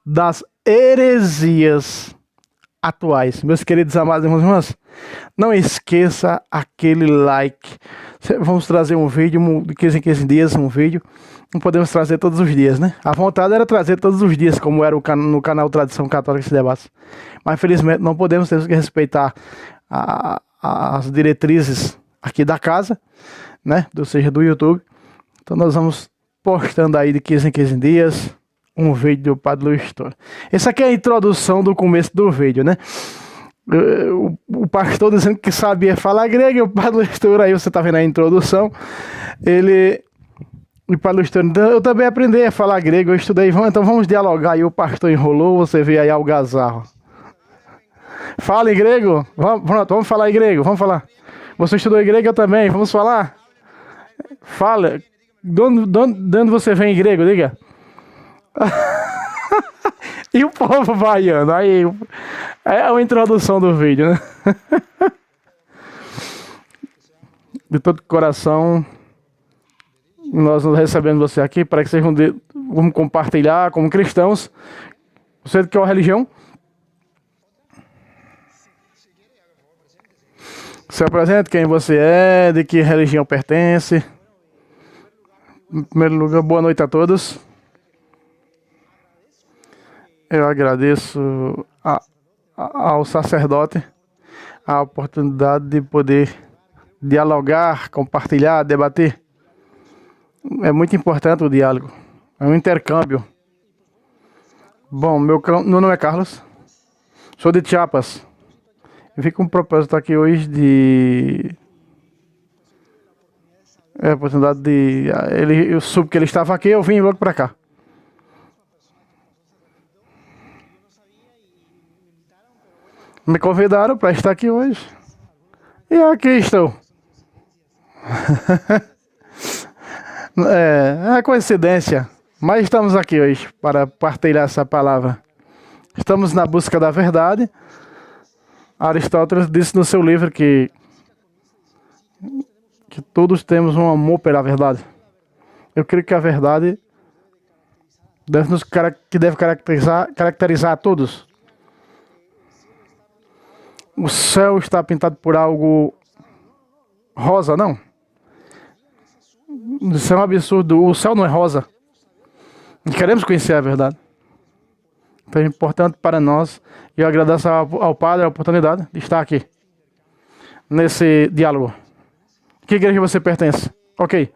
das heresias atuais. Meus queridos amados irmãos e irmãs, não esqueça aquele like. Vamos trazer um vídeo de 15 em 15 dias, um vídeo. Não podemos trazer todos os dias, né? A vontade era trazer todos os dias, como era no canal Tradição Católica esse debate. Mas infelizmente não podemos, temos que respeitar as diretrizes aqui da casa, né? Ou seja, do YouTube. Então nós vamos postando aí de 15 em 15 dias um vídeo do Padre Luiz Toro. Essa aqui é a introdução do começo do vídeo, né? O pastor dizendo que sabia falar grego, e o Padre Luiz Toro, aí você tá vendo a introdução, o Padre Luiz Toro, eu também aprendi a falar grego, eu estudei, então vamos dialogar. Aí o pastor enrolou, você vê aí algazarro. Fala em grego? Pronto, vamos falar em grego, vamos falar. Você estudou em grego, eu também, vamos falar? Fala. De onde você vem em grego, diga. E o povo vaiando. Aí é a introdução do vídeo, né? De todo coração, nós recebemos você aqui para que vocês vamos compartilhar como cristãos. Você de qual religião? Se apresente quem você é, de que religião pertence. Em primeiro lugar, boa noite a todos. Eu agradeço ao sacerdote a oportunidade de poder dialogar, compartilhar, debater. É muito importante o diálogo, é um intercâmbio. Bom, meu nome é Carlos, sou de Chiapas. Eu fico com um propósito aqui hoje de... a oportunidade de... eu soube que ele estava aqui, eu vim logo para cá. Me convidaram para estar aqui hoje. E aqui estou. É coincidência. Mas estamos aqui hoje para partilhar essa palavra. Estamos na busca da verdade. Aristóteles disse no seu livro que todos temos um amor pela verdade. Eu creio que a verdade deve caracterizar a todos. O céu está pintado por algo rosa, não? Isso é um absurdo. O céu não é rosa. Queremos conhecer a verdade. Então é importante para nós. E eu agradeço ao Padre a oportunidade de estar aqui nesse diálogo. Que igreja você pertence? Ok.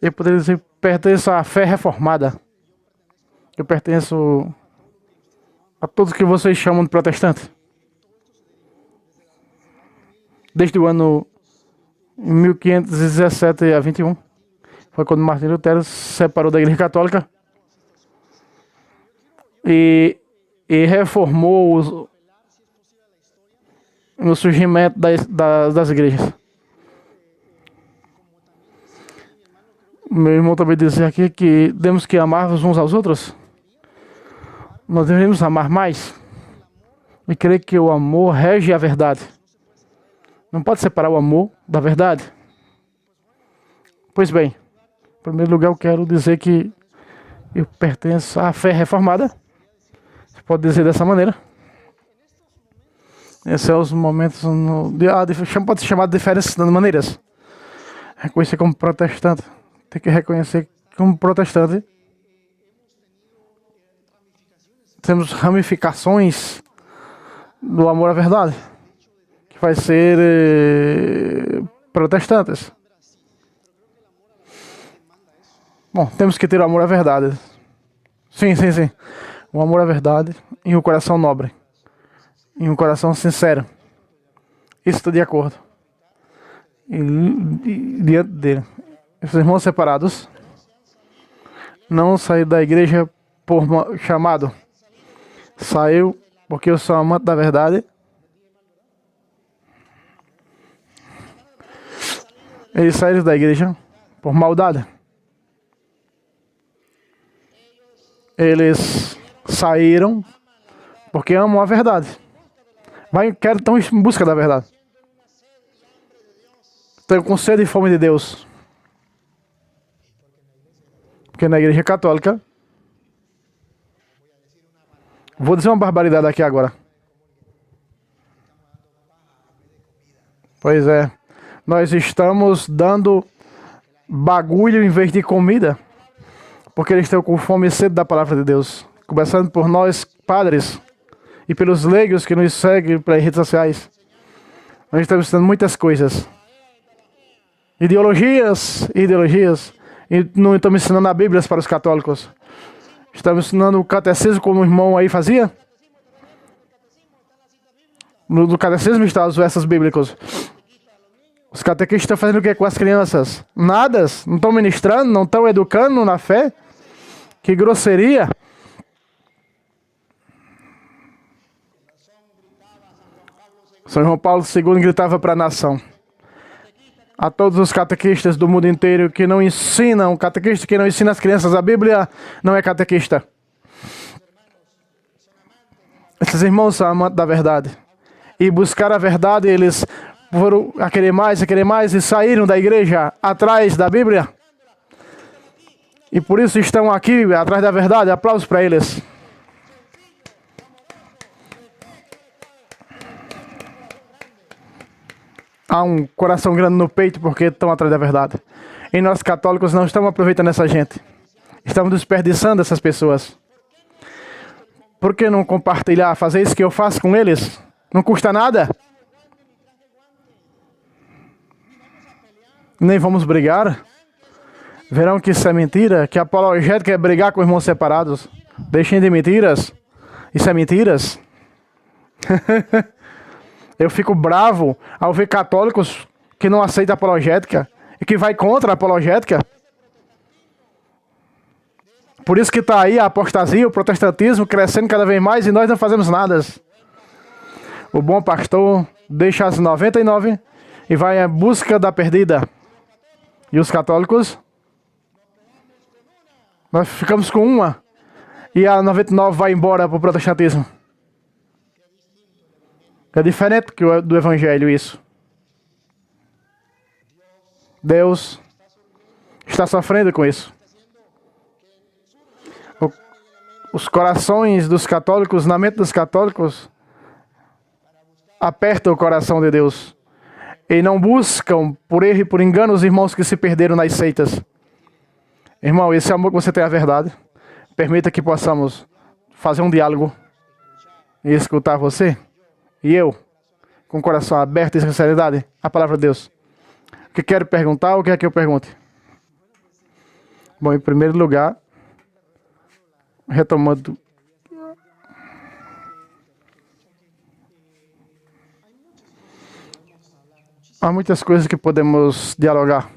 Eu poderia dizer que pertenço à fé reformada. Eu pertenço a todos que vocês chamam de protestantes. Desde o ano 1517 a 21. Foi quando Martinho Lutero se separou da Igreja Católica e reformou o surgimento das igrejas. Meu irmão também dizia aqui que temos que amar uns aos outros. Nós devemos amar mais. E creio que o amor rege a verdade. Não pode separar o amor da verdade. Pois bem, em primeiro lugar eu quero dizer que eu pertenço à fé reformada. Você pode dizer dessa maneira. Esses são os momentos... pode ser chamado de diferentes maneiras. Reconhecer como protestante. Tem que reconhecer que como protestante temos ramificações do amor à verdade. Vai ser protestantes. Bom, temos que ter o amor à verdade. Sim. O amor à verdade e um coração nobre. E um coração sincero. Isso estou de acordo. E diante dele. Esses irmãos separados. Não saí da igreja por chamado. Saiu porque eu sou amante da verdade. Eles saíram da igreja por maldade. Eles saíram porque amam a verdade. Estão em busca da verdade. Estão com sede e fome de Deus. Porque na Igreja Católica Vou dizer uma barbaridade aqui agora. Pois é. Nós estamos dando bagulho em vez de comida. Porque eles estão com fome e sede da palavra de Deus. Começando por nós, padres. E pelos leigos que nos seguem pelas redes sociais. Nós estamos ensinando muitas coisas. Ideologias. E não estamos ensinando a Bíblia para os católicos. Estamos ensinando o catecismo como o irmão aí fazia. No catecismo estão os versos bíblicos. Os catequistas estão fazendo o que com as crianças? Nada. Não estão ministrando, não estão educando na fé. Que grosseria. São João Paulo II gritava para a nação. A todos os catequistas do mundo inteiro que não ensinam, catequista que não ensina as crianças a Bíblia, não é catequista. Esses irmãos são amantes da verdade. E buscar a verdade, eles foram a querer mais e saíram da igreja atrás da Bíblia. E por isso estão aqui atrás da verdade. Aplausos para eles. Há um coração grande no peito porque estão atrás da verdade. E nós católicos não estamos aproveitando essa gente. Estamos desperdiçando essas pessoas. Por que não compartilhar? Fazer isso que eu faço com eles? Não custa nada. Nem vamos brigar. Verão que isso é mentira. Que apologética é brigar com irmãos separados. Deixem de mentiras. Isso é mentiras. Eu fico bravo ao ver católicos que não aceitam a apologética e que vai contra a apologética. Por isso que está aí a apostasia, o protestantismo crescendo cada vez mais e nós não fazemos nada. O bom pastor deixa as 99 e vai em busca da perdida. E os católicos? Nós ficamos com uma e a 99 vai embora para o protestantismo. É diferente do evangelho isso. Deus está sofrendo com isso. Os corações dos católicos, na mente dos católicos, apertam o coração de Deus. E não buscam, por erro e por engano, os irmãos que se perderam nas seitas. Irmão, esse amor que você tem à verdade, permita que possamos fazer um diálogo e escutar você. E eu, com o coração aberto e sinceridade, a palavra de Deus. O que quero perguntar, o que é que eu pergunte? Bom, em primeiro lugar, retomando. Há muitas coisas que podemos dialogar.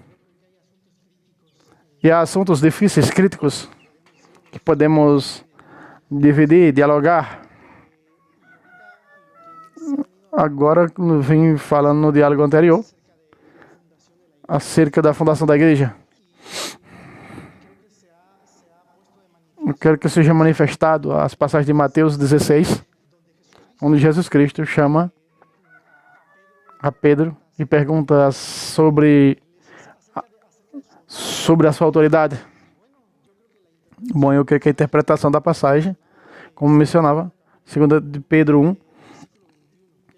E há assuntos difíceis, críticos, que podemos dividir, dialogar. Agora, vim falando no diálogo anterior, acerca da fundação da igreja. Eu quero que seja manifestado as passagens de Mateus 16, onde Jesus Cristo chama a Pedro e pergunta sobre a sua autoridade. Bom, eu creio que a interpretação da passagem, como mencionava, 2 de Pedro 1,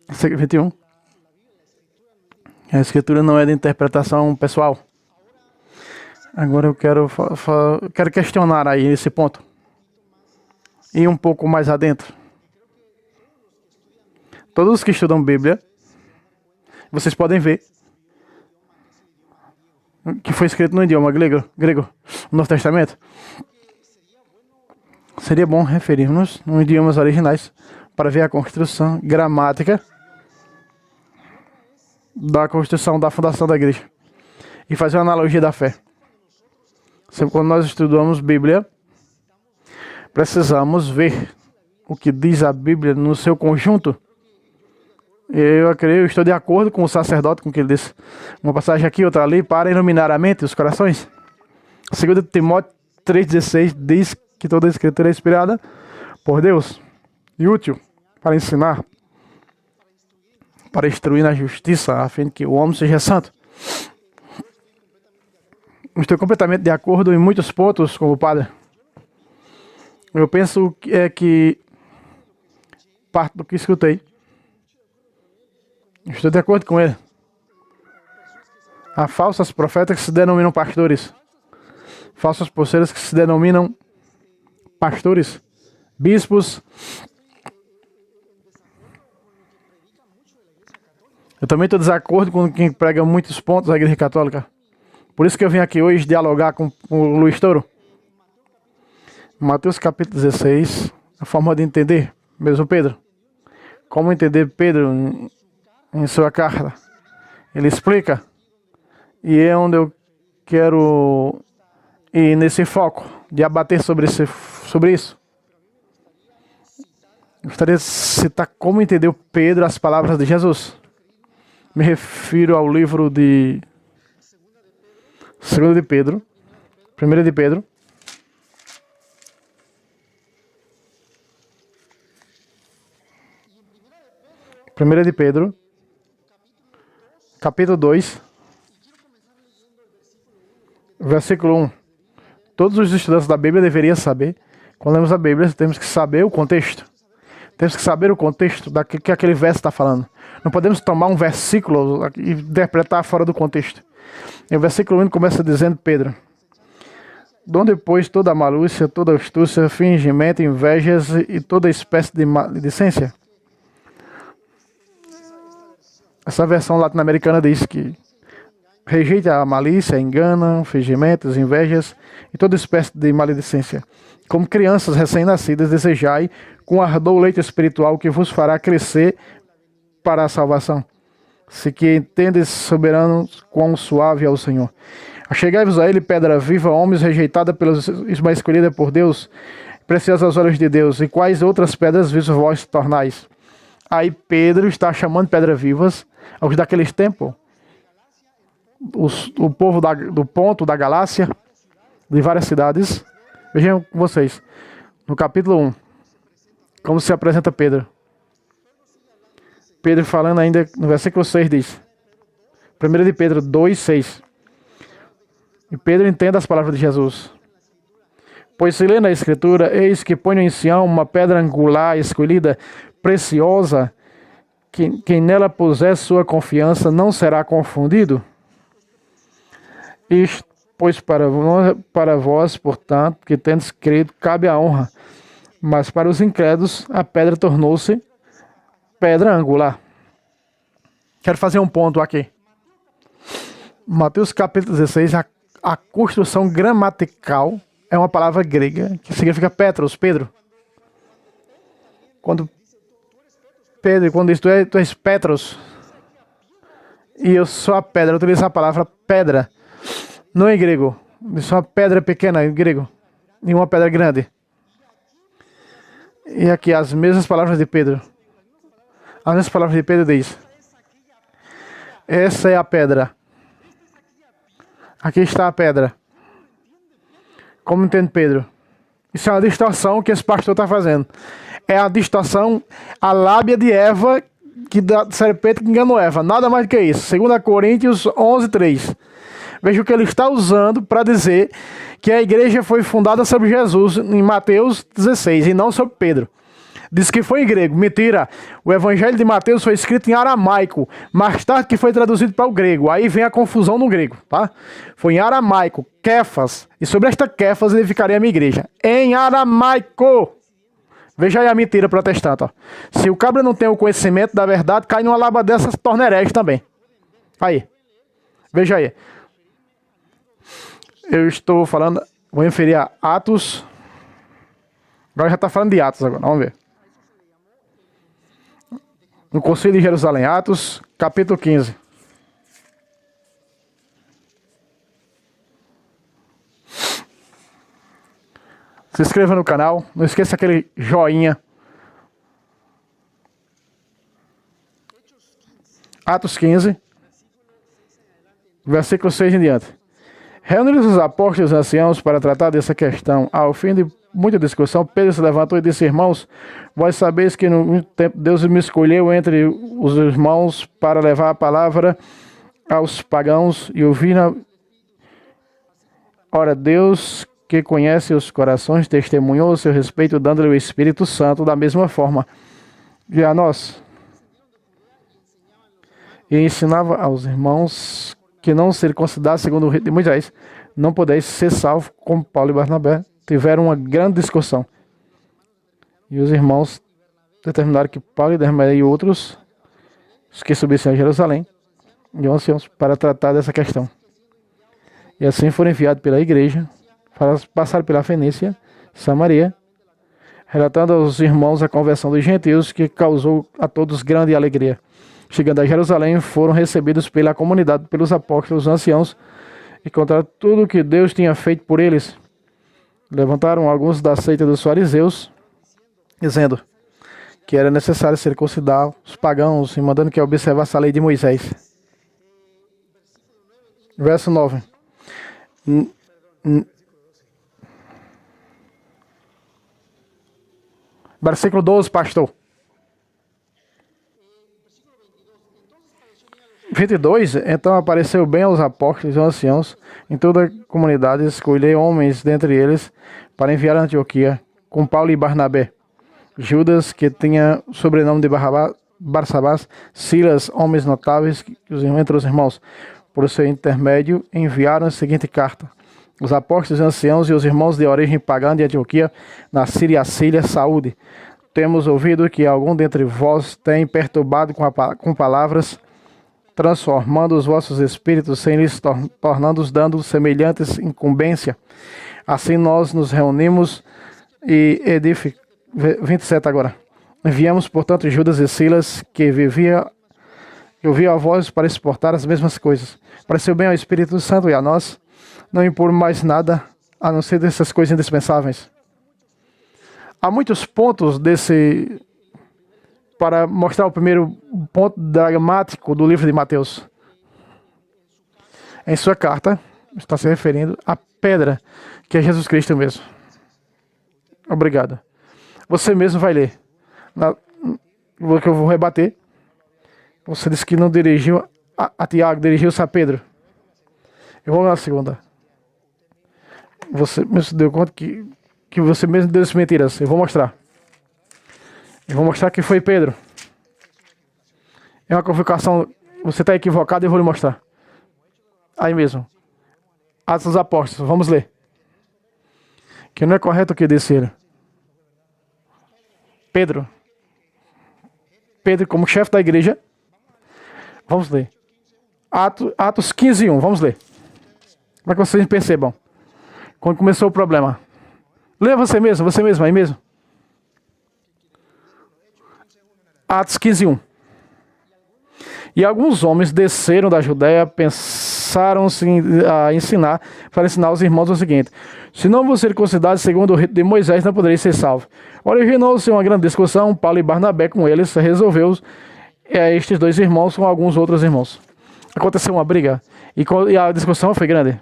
21. A escritura não é de interpretação pessoal. Agora eu quero questionar aí esse ponto. E um pouco mais adentro. Todos os que estudam Bíblia, vocês podem ver que foi escrito no idioma grego, no Novo Testamento. Seria bom referirmos nos idiomas originais para ver a construção gramática da construção da fundação da igreja e fazer uma analogia da fé. Sempre quando nós estudamos Bíblia, precisamos ver o que diz a Bíblia no seu conjunto. Eu estou de acordo com o sacerdote, com o que ele disse. Uma passagem aqui, outra ali, para iluminar a mente e os corações. 2 Timóteo 3,16 diz que toda a escritura é inspirada por Deus e útil para ensinar, para instruir na justiça, a fim de que o homem seja santo. Estou completamente de acordo em muitos pontos com o padre. Eu penso que parte do que escutei. Estou de acordo com ele. Há falsas profetas que se denominam pastores. Falsas pulseiras que se denominam pastores, bispos. Eu também estou de desacordo com quem prega muitos pontos da Igreja Católica. Por isso que eu vim aqui hoje dialogar com o Luiz Toro. Mateus capítulo 16, a forma de entender, mesmo Pedro. Como entender Pedro em sua carta. Ele explica. E é onde eu quero ir nesse foco, de abater sobre isso. Gostaria de citar como entendeu Pedro as palavras de Jesus. Me refiro ao livro de 2 de Pedro, 1 de Pedro, capítulo 2, versículo 1. Todos os estudantes da Bíblia deveriam saber. Quando lemos a Bíblia, temos que saber o contexto. Temos que saber o contexto do que aquele verso está falando. Não podemos tomar um versículo e interpretar fora do contexto. E o versículo 1 começa dizendo: Pedro, donde depois toda malícia, toda astúcia, fingimento, invejas e toda espécie de maledicência. Essa versão latino-americana diz que rejeita a malícia, engana, fingimentos, invejas e toda espécie de maledicência. Como crianças recém-nascidas, desejai com ardor o leite espiritual que vos fará crescer para a salvação. Se que entendes, soberano, quão suave é o Senhor. Achegai-vos a ele, pedra viva, homens rejeitada pelos, mas escolhida por Deus, preciosa aos olhos de Deus. E quais outras pedras vivas vós tornais? Aí Pedro está chamando pedras vivas aos daqueles tempos. O povo do Ponto, da Galácia, de várias cidades. Vejam com vocês, no capítulo 1, como se apresenta Pedro. Pedro falando ainda no versículo 6 diz, 1 de Pedro 2, 6. E Pedro entende as palavras de Jesus. Pois se lê na Escritura, eis que ponho em Sião uma pedra angular, escolhida, preciosa, quem nela puser sua confiança não será confundido. Isto, pois para vós, portanto, que tendes crido, cabe a honra. Mas para os incrédulos, a pedra tornou-se pedra angular. Quero fazer um ponto aqui. Mateus capítulo 16, a construção gramatical é uma palavra grega que significa Petros, Pedro. Quando diz tu és Petros e eu sou a pedra, utiliza a palavra pedra. Não em grego. Isso é uma pedra pequena em grego. E uma pedra grande. E aqui as mesmas palavras de Pedro. As mesmas palavras de Pedro diz: essa é a pedra. Aqui está a pedra. Como entende Pedro? Isso é uma distorção que esse pastor está fazendo. É a distorção, a lábia de Eva, que da serpente que enganou Eva. Nada mais do que isso. 2 Coríntios 11, 3. Veja o que ele está usando para dizer que a igreja foi fundada sobre Jesus em Mateus 16 e não sobre Pedro. Diz que foi em grego. Mentira. O evangelho de Mateus foi escrito em aramaico. Mais tarde que foi traduzido para o grego. Aí vem a confusão no grego, tá? Foi em aramaico. Kefas. E sobre esta Kefas edificaria a minha igreja. Em aramaico. Veja aí a mentira protestante. Ó. Se o cabra não tem o conhecimento da verdade, cai numa laba dessas tornereges também. Aí. Veja aí. Eu estou falando, vou referir a Atos. Agora já está falando de Atos agora, vamos ver. No Concílio de Jerusalém, Atos, capítulo 15. Se inscreva no canal, não esqueça aquele joinha. Atos 15, versículo 6 em diante. Reunidos os apóstolos e anciãos para tratar dessa questão, ao fim de muita discussão, Pedro se levantou e disse: irmãos, vós sabeis que no tempo Deus me escolheu entre os irmãos para levar a palavra aos pagãos e ouvir Ora, Deus, que conhece os corações, testemunhou a seu respeito, dando-lhe o Espírito Santo da mesma forma e a nós. E ensinava aos irmãos que não circuncidados segundo o rito de Moisés, não podeis ser salvo, como Paulo e Barnabé tiveram uma grande discussão. E os irmãos determinaram que Paulo e Barnabé e outros, os que subissem a Jerusalém, e anciãos, para tratar dessa questão. E assim foram enviados pela igreja, para passar pela Fenícia, Samaria, relatando aos irmãos a conversão dos gentios, que causou a todos grande alegria. Chegando a Jerusalém, foram recebidos pela comunidade, pelos apóstolos, anciãos, e contaram tudo o que Deus tinha feito por eles. Levantaram alguns da seita dos fariseus, dizendo que era necessário circuncidar os pagãos e mandando que observasse a lei de Moisés. Verso 9. Versículo 12, pastor. 22. Então apareceu bem aos apóstolos e aos anciãos em toda a comunidade, escolheu homens dentre eles para enviar a Antioquia, com Paulo e Barnabé, Judas, que tinha o sobrenome de Barsabás, Silas, homens notáveis entre os irmãos. Por seu intermédio, enviaram a seguinte carta: os apóstolos, anciãos e os irmãos de origem pagã de Antioquia, na Síria, saúde. Temos ouvido que algum dentre vós tem perturbado com palavras, transformando os vossos espíritos, sem lhes tornando-os dando semelhantes incumbência. Assim nós nos reunimos e edificamos. 27 agora. Enviamos, portanto, Judas e Silas, que ouvia a voz para exportar as mesmas coisas. Pareceu bem ao Espírito Santo e a nós não impor mais nada a não ser dessas coisas indispensáveis. Há muitos pontos para mostrar o primeiro ponto dramático do livro de Mateus. Em sua carta, está se referindo à pedra, que é Jesus Cristo mesmo. Obrigado. Você mesmo vai ler. O que eu vou rebater. Você disse que não dirigiu a Tiago, dirigiu-se a Pedro. Eu vou na segunda. Você mesmo deu conta que você mesmo disse mentiras. Eu vou mostrar. Eu vou mostrar que foi Pedro. É uma convocação. Você está equivocado e eu vou lhe mostrar. Aí mesmo. Atos dos Apóstolos. Vamos ler. Que não é correto o que disse ele. Pedro como chefe da igreja. Vamos ler. Atos 15:1. Vamos ler. Para que vocês percebam. Quando começou o problema. Lê você mesmo, aí mesmo. Atos 15:1. E alguns homens desceram da Judéia, pensaram a ensinar, para ensinar aos irmãos o seguinte: se não vos circuncidados segundo o rito de Moisés, não podereis ser salvos. Originou-se uma grande discussão. Paulo e Barnabé com eles resolveu estes dois irmãos com alguns outros irmãos. Aconteceu uma briga e a discussão foi grande.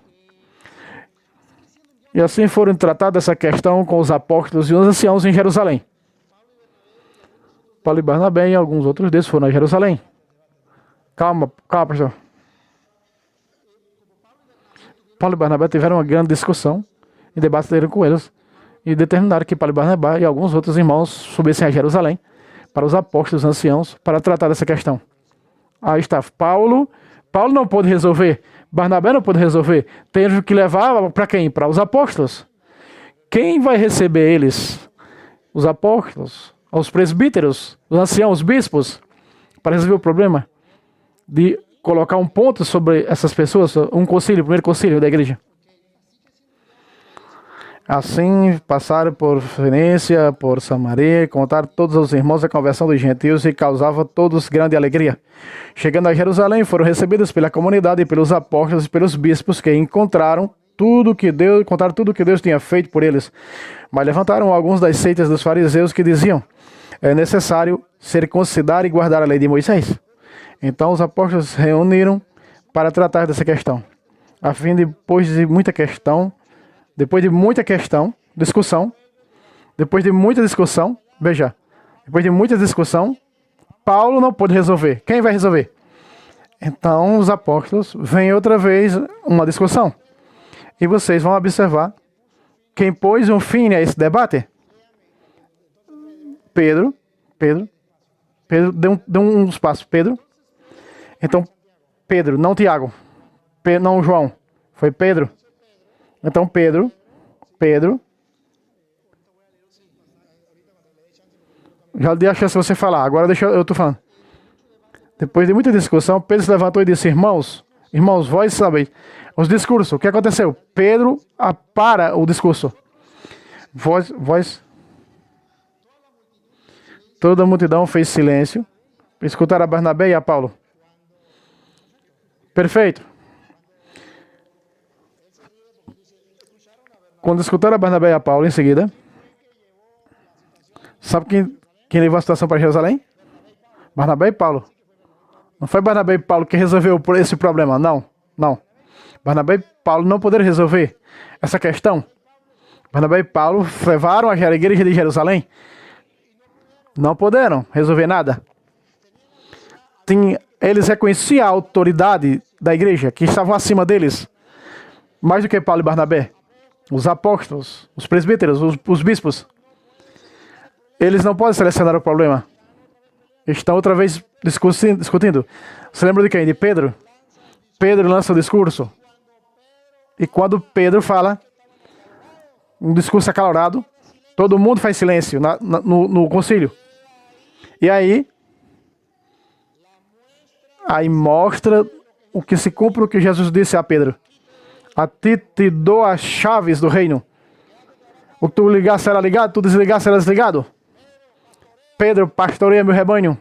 E assim foram tratadas essa questão com os apóstolos e os anciãos em Jerusalém. Paulo e Barnabé e alguns outros deles foram a Jerusalém. Calma, pastor. Paulo e Barnabé tiveram uma grande discussão e debateram com eles e determinaram que Paulo e Barnabé e alguns outros irmãos subissem a Jerusalém para os apóstolos anciãos para tratar dessa questão. Aí está Paulo não pôde resolver, Barnabé não pôde resolver, teve que levar para quem? Para os apóstolos. Quem vai receber eles? Os apóstolos, os presbíteros, os anciãos, os bispos, para resolver o problema de colocar um ponto sobre essas pessoas, um concílio, o primeiro concílio da igreja. Assim passaram por Fenícia, por Samaria, contaram todos os irmãos a conversão dos gentios e causava todos grande alegria. Chegando a Jerusalém, foram recebidos pela comunidade e pelos apóstolos e pelos bispos, que contaram tudo o que Deus tinha feito por eles. Mas levantaram alguns das seitas dos fariseus que diziam: é necessário circuncidar e guardar a lei de Moisés. Então os apóstolos se reuniram para tratar dessa questão, a fim de, depois de muita discussão, Paulo não pôde resolver. Quem vai resolver? Então os apóstolos vêm outra vez uma discussão. E vocês vão observar quem pôs um fim a esse debate? Pedro Pedro, dê um espaço. Pedro. Então, Pedro, não Tiago. Não João. Foi Pedro. Então, Pedro. Já dei a chance de você falar. Agora eu tô falando. Depois de muita discussão, Pedro se levantou e disse: Irmãos, vós sabeis. Os discursos, o que aconteceu? Pedro para o discurso. Vós. Toda a multidão fez silêncio. Escutaram a Barnabé e a Paulo. Perfeito. Quando escutaram a Barnabé e a Paulo, em seguida, sabe quem levou a situação para Jerusalém? Barnabé e Paulo. Não foi Barnabé e Paulo que resolveu esse problema, não. Barnabé e Paulo não puderam resolver essa questão. Barnabé e Paulo levaram a igreja de Jerusalém. Não puderam resolver nada. Eles reconheciam a autoridade da igreja, que estavam acima deles. Mais do que Paulo e Barnabé. Os apóstolos, os presbíteros, os bispos. Eles não podem selecionar o problema. Estão outra vez discutindo. Você lembra de quem? De Pedro? Pedro lança o discurso. E quando Pedro fala, um discurso acalorado, todo mundo faz silêncio no concílio. E aí mostra o que se cumpre o que Jesus disse a Pedro. A ti te dou as chaves do reino. O que tu ligar será ligado, tu desligar será desligado. Pedro, pastoreia meu rebanho.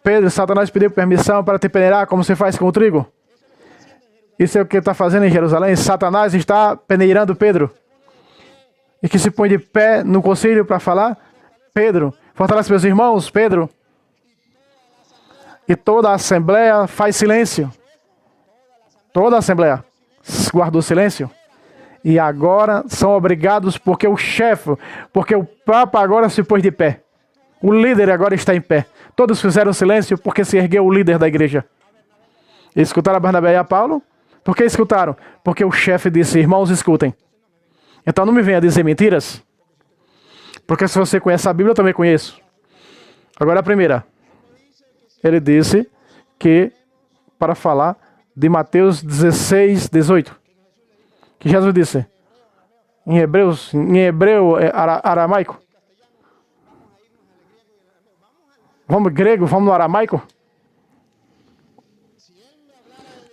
Pedro, Satanás pediu permissão para te peneirar como se faz com o trigo. Isso é o que está fazendo em Jerusalém. Satanás está peneirando Pedro. E que se põe de pé no concílio para falar. Pedro, fortalece meus irmãos, Pedro. E toda a assembleia faz silêncio. Toda a assembleia guardou silêncio. E agora são obrigados porque o Papa agora se pôs de pé. O líder agora está em pé. Todos fizeram silêncio porque se ergueu o líder da igreja. Escutaram a Barnabé e a Paulo? Por que escutaram? Porque o chefe disse: irmãos, escutem. Então não me venha dizer mentiras. Porque se você conhece a Bíblia, eu também conheço. Agora a primeira. Ele disse que, para falar de Mateus 16, 18. Que Jesus disse. Em hebreu aramaico. Vamos grego, vamos no aramaico?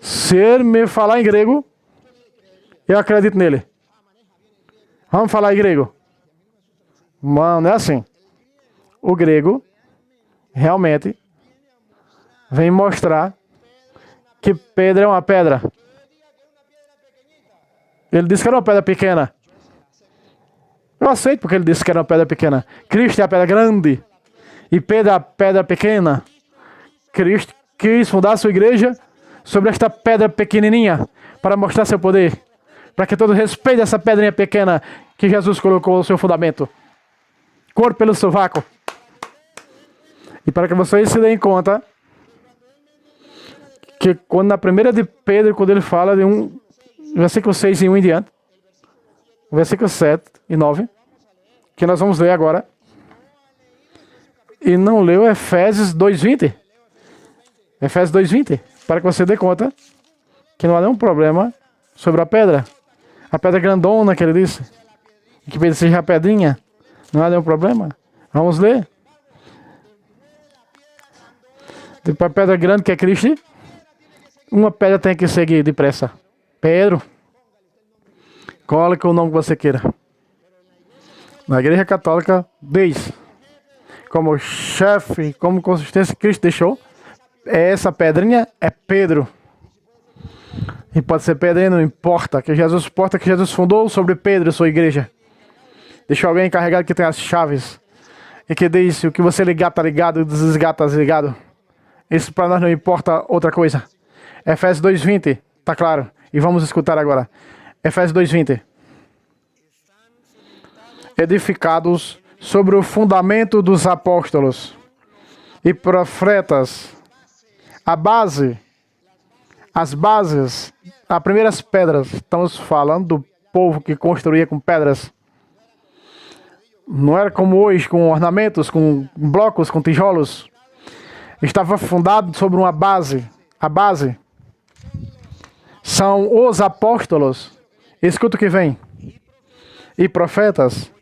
Se ele me falar em grego, eu acredito nele. Vamos falar em grego. Mano, é assim. O grego realmente vem mostrar que Pedro é uma pedra. Ele disse que era uma pedra pequena. Eu aceito porque ele disse que era uma pedra pequena. Cristo é a pedra grande. E Pedro é a pedra pequena. Cristo quis fundar a sua igreja sobre esta pedra pequenininha para mostrar seu poder. Para que todos respeitem essa pedrinha pequena que Jesus colocou no seu fundamento. Corpo pelo sovaco. E para que vocês se deem conta que quando na primeira de Pedro, quando ele fala de versículo 6 e 1 em diante, versículo 7 e 9, que nós vamos ler agora, e não leu Efésios 2:20. Efésios 2:20, para que você dê conta que não há nenhum problema sobre a pedra. A pedra grandona que ele disse, que Pedro seja a pedrinha, não há nenhum problema. Vamos ler. Depois a pedra grande que é Cristo, uma pedra tem que seguir depressa. Pedro, coloque o nome que você queira. Na Igreja Católica, diz, como chefe, como consistência que Cristo deixou, essa pedrinha é Pedro. E pode ser pedrinha, não importa, que Jesus fundou sobre Pedro, sua igreja. Deixou alguém encarregado que tem as chaves. E que diz, o que você ligar está ligado, desligar está desligado. Isso para nós não importa outra coisa. Efésios 2:20, tá claro. E vamos escutar agora. Efésios 2:20. Edificados sobre o fundamento dos apóstolos e profetas. As bases, as primeiras pedras. Estamos falando do povo que construía com pedras. Não era como hoje, com ornamentos, com blocos, com tijolos. Estava fundado sobre uma base. A base são os apóstolos. Escuta o que vem. E profetas.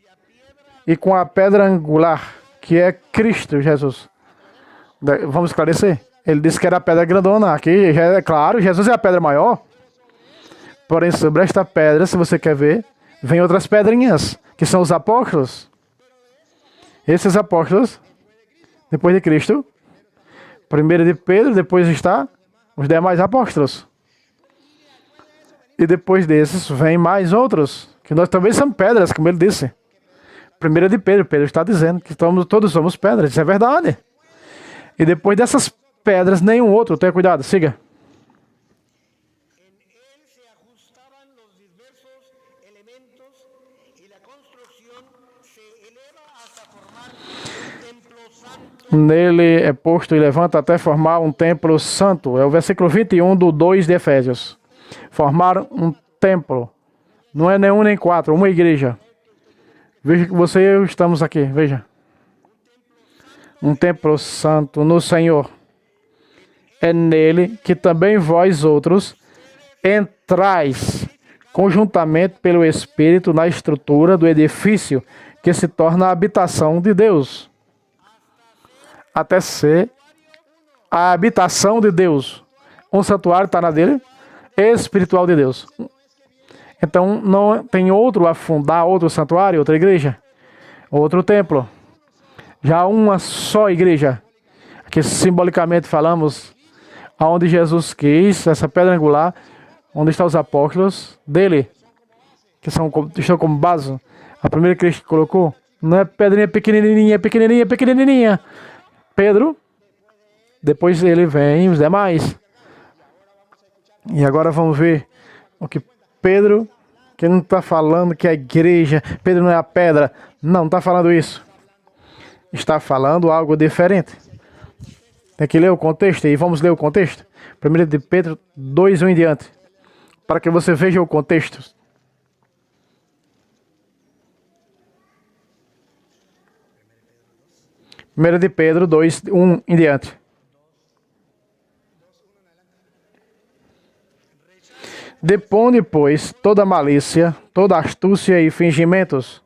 E com a pedra angular, que é Cristo Jesus. Vamos esclarecer? Ele disse que era a pedra grandona. Aqui, já é claro, Jesus é a pedra maior. Porém, sobre esta pedra, se você quer ver, vem outras pedrinhas, que são os apóstolos. Esses apóstolos, depois de Cristo, primeiro de Pedro, depois está os demais apóstolos. E depois desses, vem mais outros, que nós também somos pedras, como ele disse. Primeiro de Pedro, Pedro está dizendo que todos somos pedras, isso é verdade. E depois dessas pedras, nenhum outro, tenha cuidado, siga. Nele é posto e levanta até formar um templo santo. É o versículo 21 do 2 de Efésios. Formar um templo. Não é nenhum nem quatro, uma igreja. Veja que você e eu estamos aqui, veja. Um templo santo no Senhor. É nele que também vós outros entrais conjuntamente pelo Espírito na estrutura do edifício que se torna a habitação de Deus. Até ser a habitação de Deus. Um santuário está na dele, espiritual de Deus. Então não tem outro a fundar, outro santuário, outra igreja, outro templo. Já uma só igreja, que simbolicamente falamos, aonde Jesus quis, essa pedra angular, onde estão os apóstolos dele, que estão como base. A primeira que Cristo colocou, não é pedrinha pequenininha, pequenininha, pequenininha. Pedro, depois ele vem os demais. E agora vamos ver o que Pedro, que não está falando que a igreja, Pedro não é a pedra, não está falando isso. Está falando algo diferente. Tem que ler o contexto e vamos ler o contexto. 1 de Pedro 2, 1 em diante. Para que você veja o contexto. Primeiro de Pedro 2, 1 em diante. Deponde, pois, toda malícia, toda astúcia e fingimentos,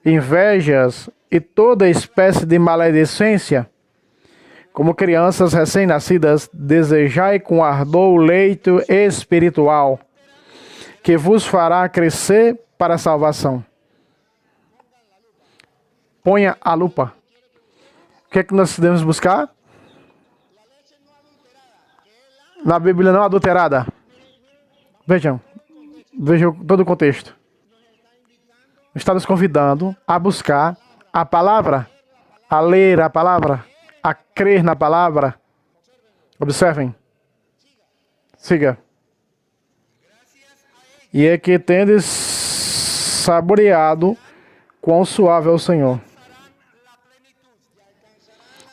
invejas e toda espécie de maledicência. Como crianças recém-nascidas, desejai com ardor o leite espiritual, que vos fará crescer para a salvação. Ponha a lupa. O que é que nós devemos buscar? Na Bíblia não adulterada. Vejam todo o contexto. Está nos convidando a buscar a palavra, a ler a palavra, a crer na palavra. Observem. Siga. E é que tendes saboreado quão suave é o Senhor.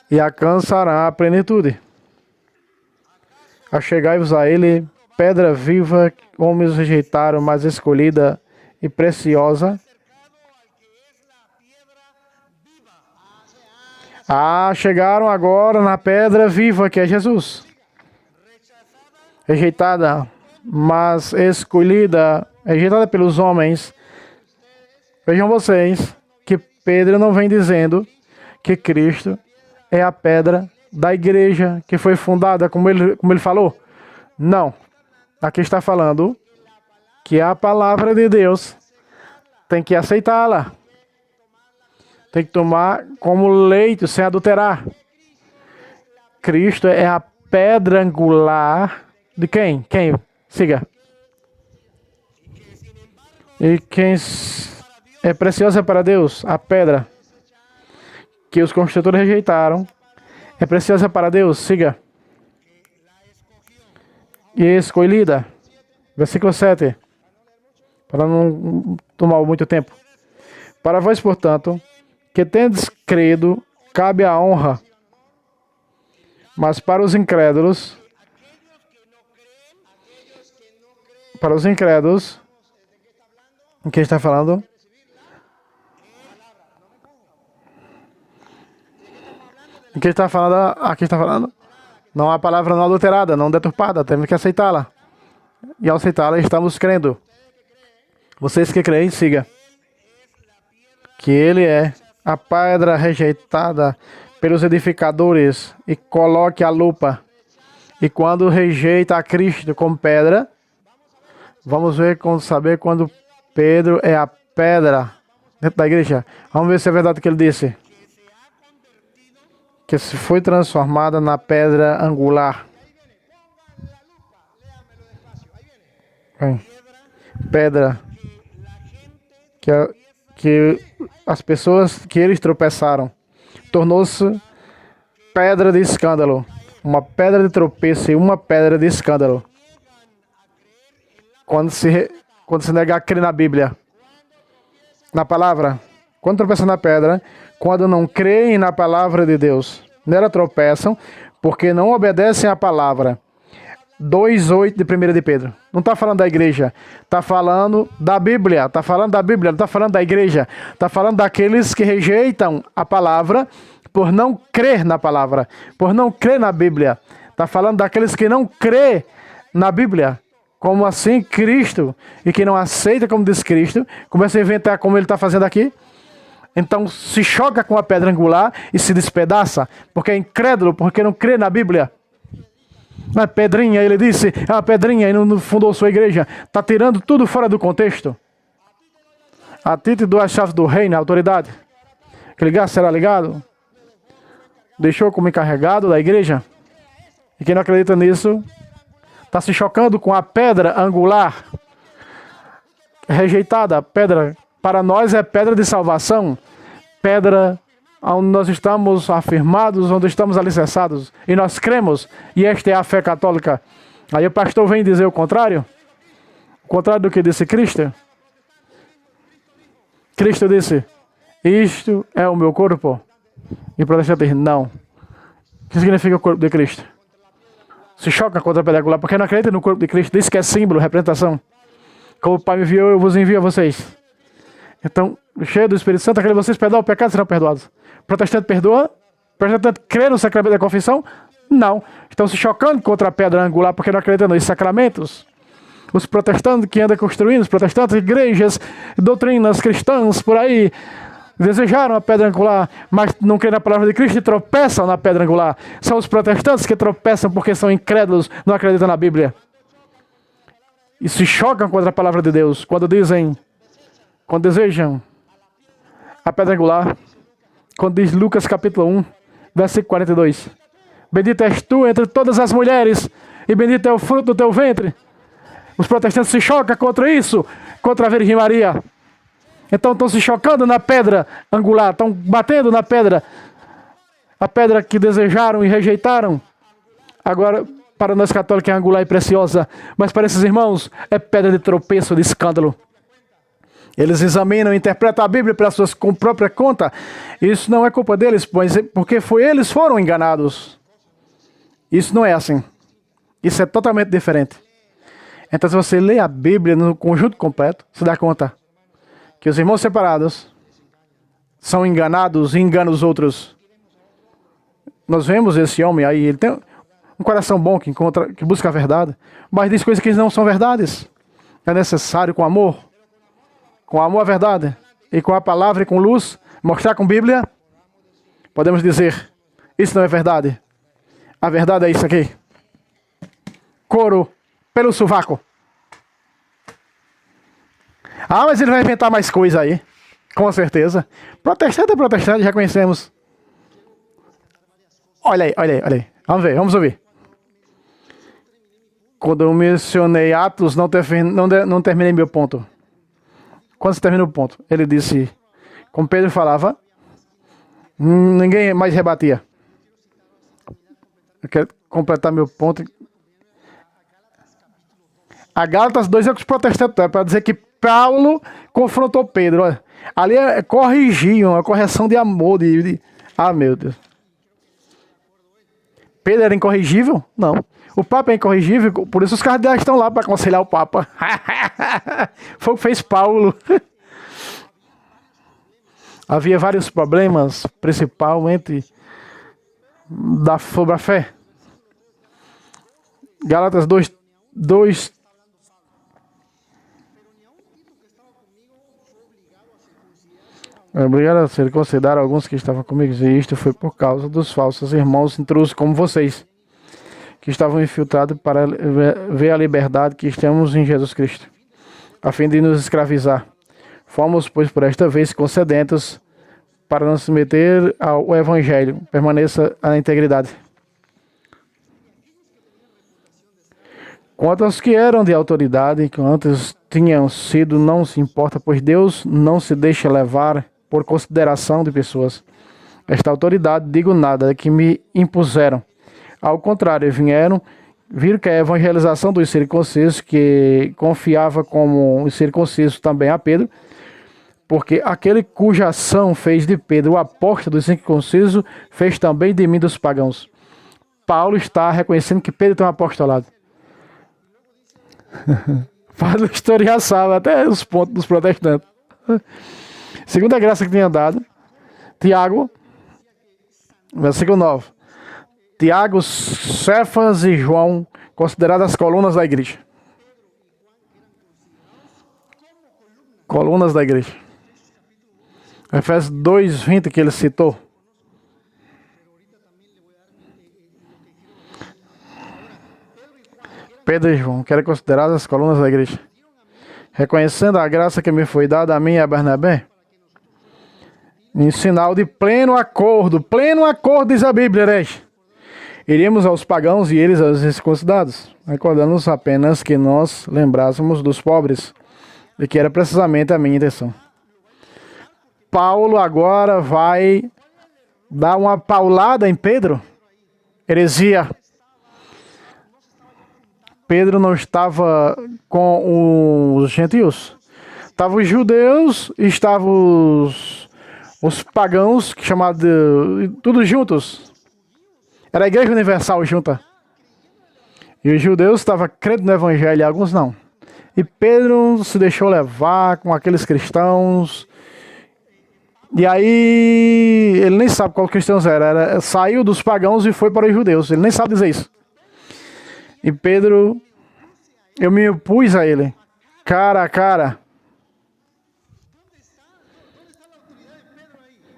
E alcançará a plenitude. Achegai-vos a ele, pedra viva, homens rejeitaram, mas escolhida e preciosa. Chegaram agora na pedra viva, que é Jesus. Rejeitada, mas escolhida, rejeitada pelos homens. Vejam vocês que Pedro não vem dizendo que Cristo é a pedra da igreja que foi fundada, como ele falou. Não. Aqui está falando que a palavra de Deus tem que aceitá-la. Tem que tomar como leite, sem adulterar. Cristo é a pedra angular de quem? Quem? Siga. E quem é preciosa para Deus? A pedra que os construtores rejeitaram. É preciosa para Deus. Siga. E escolhida. Versículo 7. Para não tomar muito tempo. Para vós, portanto, que tendes credo, cabe a honra. Mas para os incrédulos, em que está falando? Aqui está falando, aqui está falando. Não há palavra não adulterada, não deturpada, temos que aceitá-la. E ao aceitá-la, estamos crendo. Vocês que creem, siga. Que ele é a pedra rejeitada pelos edificadores e coloque a lupa. E quando rejeita a Cristo como pedra, vamos ver, saber quando Pedro é a pedra dentro da igreja. Vamos ver se é verdade o que ele disse. Que se foi transformada na pedra angular. Pedra que as pessoas que eles tropeçaram tornou-se pedra de escândalo, uma pedra de tropeço e uma pedra de escândalo. Quando se negar a crer na Bíblia, na palavra, quando tropeçam na pedra, quando não creem na palavra de Deus, nela tropeçam porque não obedecem à palavra. 2:8 de 1 de Pedro. Não está falando da igreja. Está falando da Bíblia. Está falando da Bíblia. Não está falando da igreja. Está falando daqueles que rejeitam a palavra por não crer na palavra. Por não crer na Bíblia. Está falando daqueles que não crê na Bíblia. Como assim Cristo. E que não aceita como diz Cristo. Começa a inventar como ele está fazendo aqui. Então se choca com a pedra angular e se despedaça. Porque é incrédulo. Porque não crê na Bíblia. Na pedrinha, ele disse, é uma pedrinha e não fundou sua igreja. Está tirando tudo fora do contexto. A Tite deu as chaves do reino, a autoridade. Que ligar será ligado. Deixou como encarregado da igreja. E quem não acredita nisso, está se chocando com a pedra angular. Rejeitada, pedra, para nós é pedra de salvação. Pedra onde nós estamos afirmados, onde estamos alicerçados, e nós cremos, e esta é a fé católica. Aí o pastor vem dizer o contrário do que disse Cristo. Cristo disse, isto é o meu corpo, e o protestante diz, não. O que significa o corpo de Cristo? Se choca contra a pedra angular, porque não acredita no corpo de Cristo, diz que é símbolo, representação. Como o Pai me enviou, eu vos envio a vocês. Então, cheio do Espírito Santo, aquele vocês perdoam o pecado, serão perdoados. Protestante perdoa? Protestante crê no sacramento da confissão? Não. Estão se chocando contra a pedra angular porque não acreditam nos sacramentos. Os protestantes que andam construindo, os protestantes, igrejas, doutrinas cristãs por aí, desejaram a pedra angular, mas não creem na palavra de Cristo e tropeçam na pedra angular. São os protestantes que tropeçam porque são incrédulos, não acreditam na Bíblia. E se chocam contra a palavra de Deus quando desejam a pedra angular. Quando diz Lucas capítulo 1, versículo 42. Bendita és tu entre todas as mulheres, e bendito é o fruto do teu ventre. Os protestantes se chocam contra isso, contra a Virgem Maria. Então estão se chocando na pedra angular, estão batendo na pedra, a pedra que desejaram e rejeitaram. Agora, para nós católicos é angular e preciosa, mas para esses irmãos é pedra de tropeço, de escândalo. Eles examinam e interpretam a Bíblia pela sua própria conta. Isso não é culpa deles, porque eles foram enganados. Isso não é assim. Isso é totalmente diferente. Então, se você lê a Bíblia no conjunto completo, você dá conta que os irmãos separados são enganados e enganam os outros. Nós vemos esse homem aí, ele tem um coração bom que busca a verdade, mas diz coisas que não são verdades. É necessário com amor à verdade, e com a palavra e com luz, mostrar com Bíblia, podemos dizer, isso não é verdade. A verdade é isso aqui. Couro pelo sovaco. Ah, mas ele vai inventar mais coisa aí. Com certeza. Protestante é protestante, já conhecemos. Olha aí. Vamos ouvir. Quando eu mencionei Atos, não terminei meu ponto. Quando se termina o ponto, ele disse, como Pedro falava, ninguém mais rebatia. Eu quero completar meu ponto. A Gálatas 2 é o que os protestantes é para dizer que Paulo confrontou Pedro. Olha. Ali é corrigir, uma correção de amor. Ah, meu Deus. Pedro era incorrigível? Não. O Papa é incorrigível, por isso os cardeais estão lá para aconselhar o Papa. Foi o que fez Paulo. Havia vários problemas, principalmente sobre a fé. Gálatas 2. Obrigado a ser considerado alguns que estavam comigo, e isto foi por causa dos falsos irmãos intrusos como vocês, que estavam infiltrados para ver a liberdade que temos em Jesus Cristo, a fim de nos escravizar. Fomos, pois, por esta vez concedentes para não se meter ao Evangelho, permaneça a integridade. Quanto aos que eram de autoridade, que antes tinham sido, não se importa, pois Deus não se deixa levar por consideração de pessoas. Esta autoridade, digo nada, que me impuseram. Ao contrário, viram que a evangelização dos circuncisos, que confiava como circunciso também a Pedro, porque aquele cuja ação fez de Pedro o apóstolo dos circuncisos, fez também de mim dos pagãos. Paulo está reconhecendo que Pedro tem um apostolado. Faz a história salva até os pontos dos protestantes. Segunda graça que tinha dado, Tiago, versículo 9. Tiago, Cefas e João, consideradas colunas da igreja. Colunas da igreja. Efésios 2:20 que ele citou. Pedro e João, que eram consideradas as colunas da igreja. Reconhecendo a graça que me foi dada a mim e a Barnabé, em sinal de pleno acordo, diz a Bíblia, herege. Iríamos aos pagãos e eles aos circuncidados, recordando-nos apenas que nós lembrássemos dos pobres, e que era precisamente a minha intenção. Paulo agora vai dar uma paulada em Pedro. Heresia. Pedro não estava com os gentios. Estavam os judeus e estavam os pagãos, chamados todos juntos. Era a igreja universal junta. E os judeus estavam crendo no evangelho, e alguns não. E Pedro se deixou levar com aqueles cristãos. E aí, ele nem sabe qual cristãos era. Saiu dos pagãos e foi para os judeus. Ele nem sabe dizer isso. E Pedro, eu me opus a ele, cara a cara.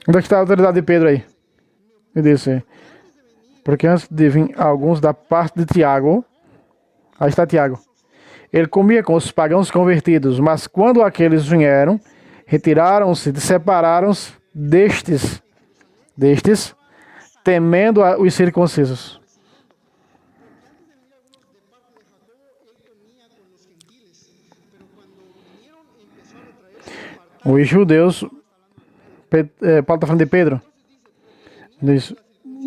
Onde é que está a autoridade de Pedro aí? Eu disse, porque antes de vir alguns da parte de Tiago, aí está Tiago, ele comia com os pagãos convertidos, mas quando aqueles vieram, retiraram-se, separaram-se destes, temendo os circuncisos. Os judeus, Paulo está falando de Pedro, diz,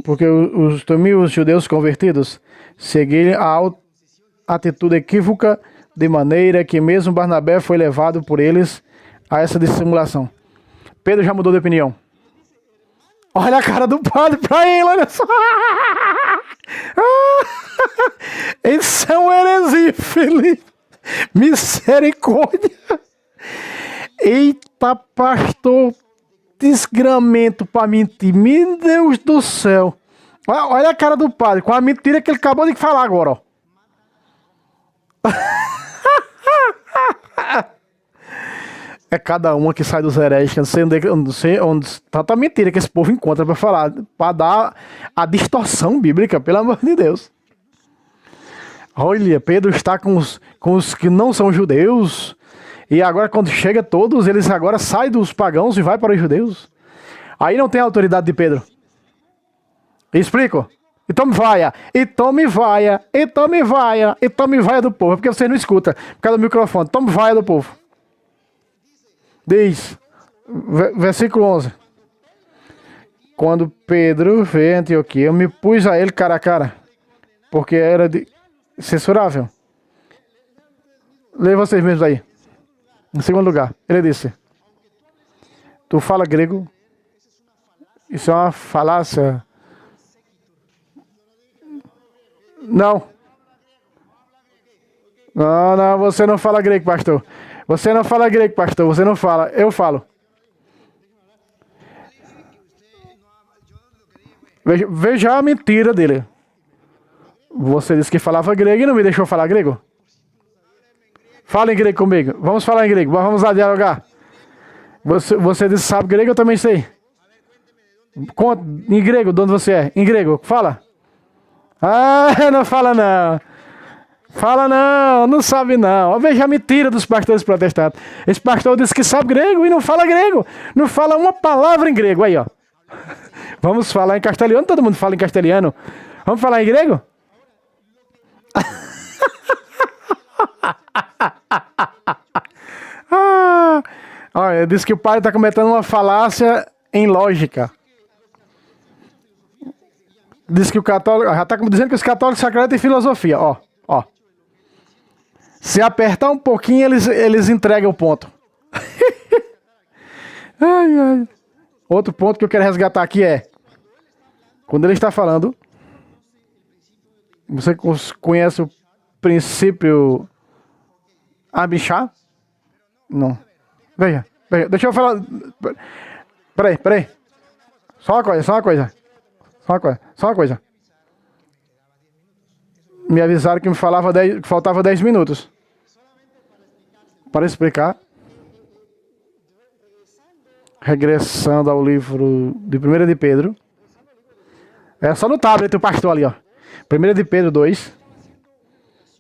porque os judeus convertidos seguiram a atitude equívoca, de maneira que mesmo Barnabé foi levado por eles a essa dissimulação. Pedro já mudou de opinião. Olha a cara do padre para ele, olha só. Isso é um heresia, Felipe. Misericórdia. Eita, pastor, desgramento para mentir. Meu Deus do céu. Olha a cara do padre, com a mentira que ele acabou de falar agora, ó. É cada uma que sai dos hereges, eu não sei onde tanta mentira que esse povo encontra para falar, para dar a distorção bíblica, pelo amor de Deus. Olha, Pedro está com os que não são judeus. E agora quando chega todos, eles agora saem dos pagãos e vai para os judeus. Aí não tem a autoridade de Pedro. Explico? E tome vaia do povo. É porque você não escuta, por causa do microfone. Tome vaia do povo. Diz, versículo 11. Quando Pedro veio a Antioquia, eu me pus a ele cara a cara, porque era censurável. Leia vocês mesmos aí. Em segundo lugar, ele disse, tu fala grego? Isso é uma falácia. Não, você não fala grego, pastor. Você não fala grego, pastor. Você não fala, eu falo. Veja a mentira dele. Você disse que falava grego e não me deixou falar grego. Fala em grego comigo. Vamos falar em grego. Vamos lá dialogar. Você disse que sabe grego, eu também sei. Conta em grego, de onde você é? Em grego, fala. Ah, não fala não. Fala não, não sabe não. Veja a mentira dos pastores protestantes. Esse pastor disse que sabe grego e não fala grego. Não fala uma palavra em grego. Aí, ó. Vamos falar em castelhano, todo mundo fala em castelhano. Vamos falar em grego? Olha, disse que o padre está cometendo uma falácia em lógica. Diz que o católico. Já está dizendo que os católicos sacrados têm filosofia. Ó. Se apertar um pouquinho, eles entregam o ponto. Ai. Outro ponto que eu quero resgatar aqui é. Quando ele está falando. Você conhece o princípio Abixá? Não. Veja. Deixa eu falar. Peraí. Só uma coisa. Me avisaram que que faltava 10 minutos. Para explicar. Regressando ao livro de 1 de Pedro. É só no tablet o pastor ali, ó. 1 de Pedro 2.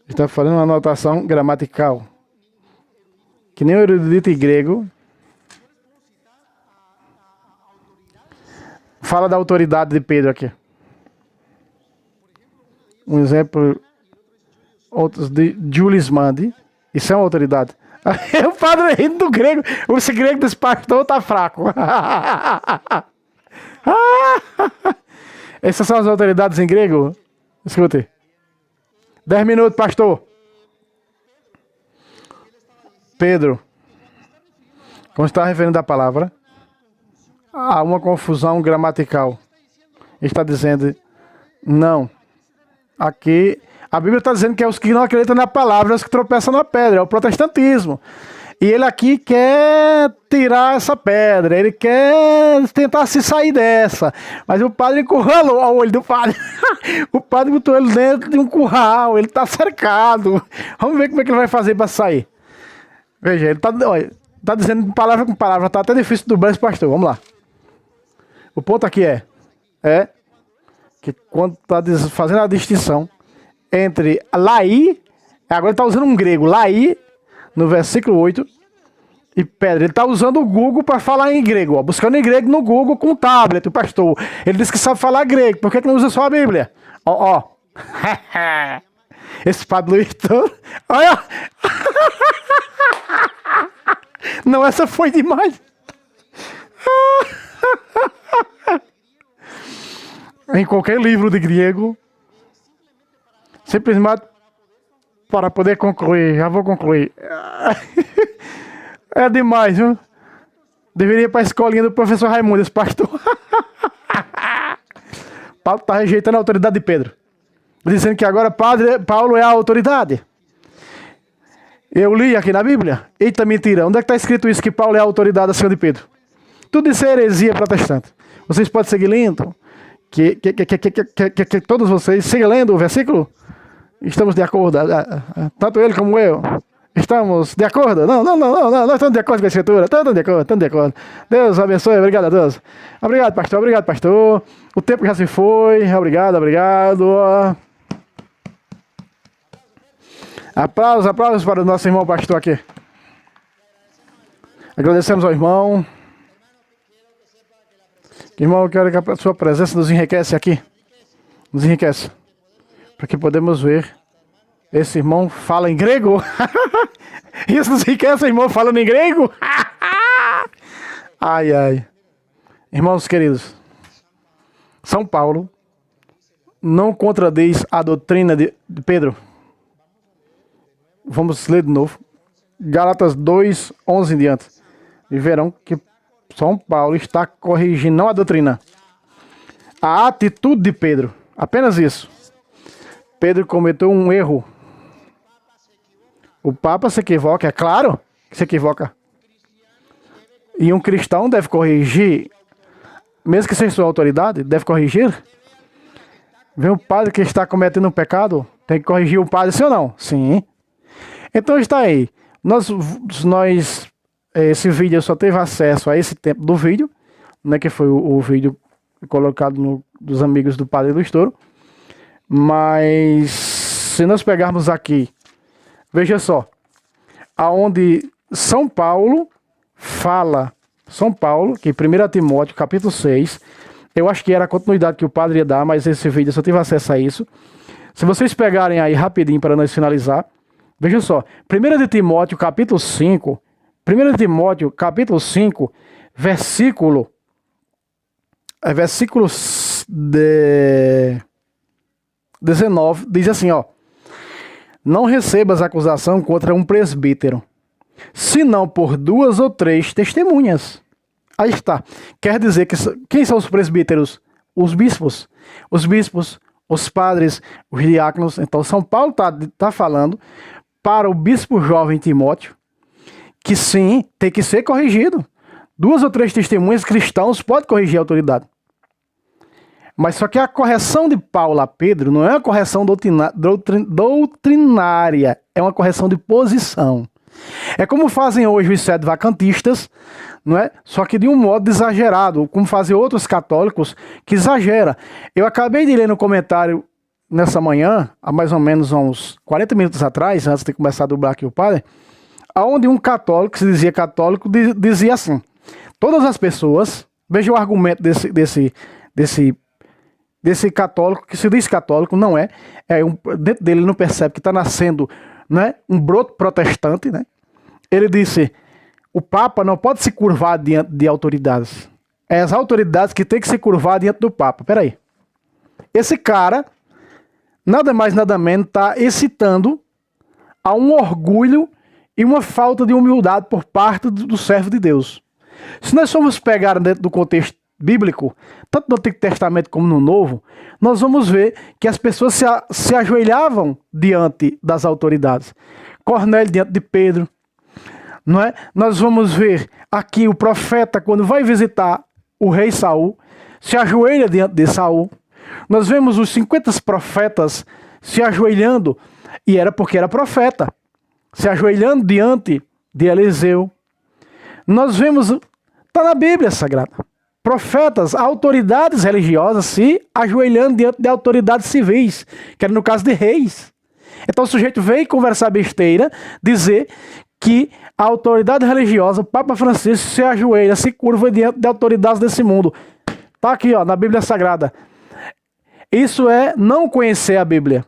Está fazendo uma anotação gramatical. Que nem o erudito em grego. Fala da autoridade de Pedro aqui. Um exemplo. Outros de Julius Mandi. Isso é uma autoridade. O padre rindo do grego. Esse grego desse pastor tá fraco. Essas são as autoridades em grego? Escute. 10 minutos, pastor. Pedro, quando está referindo à palavra, há uma confusão gramatical. Ele está dizendo, não. Aqui, a Bíblia está dizendo que é os que não acreditam na palavra, os que tropeçam na pedra, é o protestantismo. E ele aqui quer tirar essa pedra, ele quer tentar se sair dessa. Mas o padre encurralou o olho do padre. O padre botou ele dentro de um curral, ele está cercado. Vamos ver como é que ele vai fazer para sair. Veja, ele está dizendo palavra com palavra, está até difícil dublar esse pastor. Vamos lá. O ponto aqui é que quando está fazendo a distinção entre lai, agora ele está usando um grego, lai, no versículo 8, e pedra. Ele está usando o Google para falar em grego, ó, buscando em grego no Google com o tablet, o pastor. Ele disse que sabe falar grego, por que não usa só a Bíblia? Ó. Esse padre Luiz todo. Olha! Não, essa foi demais. Em qualquer livro de grego, simplesmente para poder concluir, já vou concluir. É demais, viu? Deveria ir para a escolinha do professor Raimundo, esse pastor. Paulo está rejeitando a autoridade de Pedro, dizendo que agora Paulo é a autoridade. Eu li aqui na Bíblia. Eita, mentira. Onde é que está escrito isso, que Paulo é a autoridade acima de Pedro? Tudo isso é heresia protestante. Vocês podem seguir lendo. Que todos vocês sigam lendo o versículo. Estamos de acordo. Tanto ele como eu. Estamos de acordo? Não. Nós estamos de acordo com a escritura. Estamos de acordo. Deus abençoe. Obrigado a Deus. Obrigado, pastor. O tempo já se foi. Obrigado. Aplausos para o nosso irmão pastor aqui. Agradecemos ao irmão. Irmão, eu quero que a sua presença nos enriquece aqui. Nos enriquece. Para que podemos ver. Esse irmão fala em grego. Isso nos enriquece, irmão falando em grego. Ai. Irmãos queridos. São Paulo não contradiz a doutrina de Pedro. Vamos ler de novo. Gálatas 2, 11 em diante. E verão que São Paulo está corrigindo não a doutrina, a atitude de Pedro. Apenas isso. Pedro cometeu um erro. O Papa se equivoca, é claro que se equivoca. E um cristão deve corrigir mesmo que seja sua autoridade, deve corrigir? Vem um padre que está cometendo um pecado, tem que corrigir o padre, sim ou não? Sim. Então está aí. Esse vídeo eu só teve acesso a esse tempo do vídeo, né, que foi o vídeo colocado dos amigos do Padre do Estouro. Mas se nós pegarmos aqui, veja só, aonde São Paulo fala, que 1 Timóteo capítulo 6, eu acho que era a continuidade que o padre ia dar, mas esse vídeo eu só tive acesso a isso. Se vocês pegarem aí rapidinho para nós finalizar, veja só, 1 Timóteo capítulo 5, versículo 19, diz assim, ó: não recebas acusação contra um presbítero, senão por 2 ou 3 testemunhas. Aí está. Quer dizer que quem são os presbíteros? Os bispos. Os bispos, os padres, os diáconos. Então São Paulo tá falando para o bispo jovem Timóteo que sim, tem que ser corrigido. 2 ou 3 testemunhas cristãos podem corrigir a autoridade. Mas só que a correção de Paulo a Pedro não é uma correção doutrinária, é uma correção de posição. É como fazem hoje os sedevacantistas, não é? Só que de um modo exagerado, como fazem outros católicos que exagera. Eu acabei de ler no comentário nessa manhã, há mais ou menos uns 40 minutos atrás, antes de começar a dublar aqui o padre, onde um católico, que se dizia católico, dizia assim: todas as pessoas, veja o argumento desse católico, que se diz católico, não é, dentro dele ele não percebe que está nascendo, né, um broto protestante, né? Ele disse: o Papa não pode se curvar diante de autoridades. É as autoridades que têm que se curvar diante do Papa. Peraí. Esse cara, nada mais nada menos, está excitando a um orgulho e uma falta de humildade por parte do servo de Deus. Se nós formos pegar dentro do contexto bíblico, tanto no Antigo Testamento como no Novo, nós vamos ver que as pessoas se ajoelhavam diante das autoridades. Cornélio diante de Pedro, não é? Nós vamos ver aqui o profeta, quando vai visitar o rei Saul, se ajoelha diante de Saul. Nós vemos os 50 profetas se ajoelhando, e era porque era profeta, se ajoelhando diante de Eliseu. Nós vemos, está na Bíblia Sagrada, profetas, autoridades religiosas se ajoelhando diante de autoridades civis, que era no caso de reis. Então o sujeito veio conversar besteira, dizer que a autoridade religiosa, o Papa Francisco, se ajoelha, se curva diante de autoridades desse mundo. Está aqui, ó, na Bíblia Sagrada. Isso é não conhecer a Bíblia,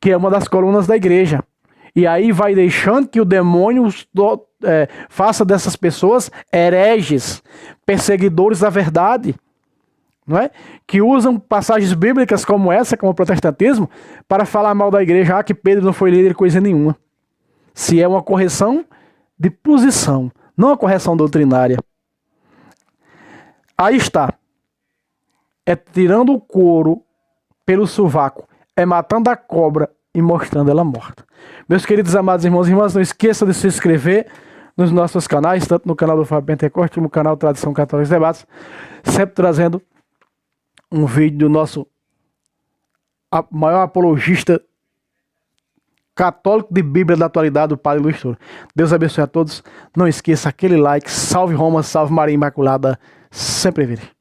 que é uma das colunas da igreja. E aí vai deixando que o demônio faça dessas pessoas hereges, perseguidores da verdade, não é? Que usam passagens bíblicas como essa, como o protestantismo, para falar mal da igreja, que Pedro não foi líder de coisa nenhuma. Se é uma correção de posição, não uma correção doutrinária. Aí está. É tirando o couro pelo sovaco, é matando a cobra e mostrando ela morta. Meus queridos amados irmãos e irmãs, não esqueça de se inscrever nos nossos canais, tanto no canal do Fábio Pentecoste como no canal Tradição Católica Debates, sempre trazendo um vídeo do nosso maior apologista católico de Bíblia da atualidade, o Padre Luiz Estouro. Deus abençoe a todos. Não esqueça aquele like. Salve Roma, salve Maria Imaculada, sempre vire.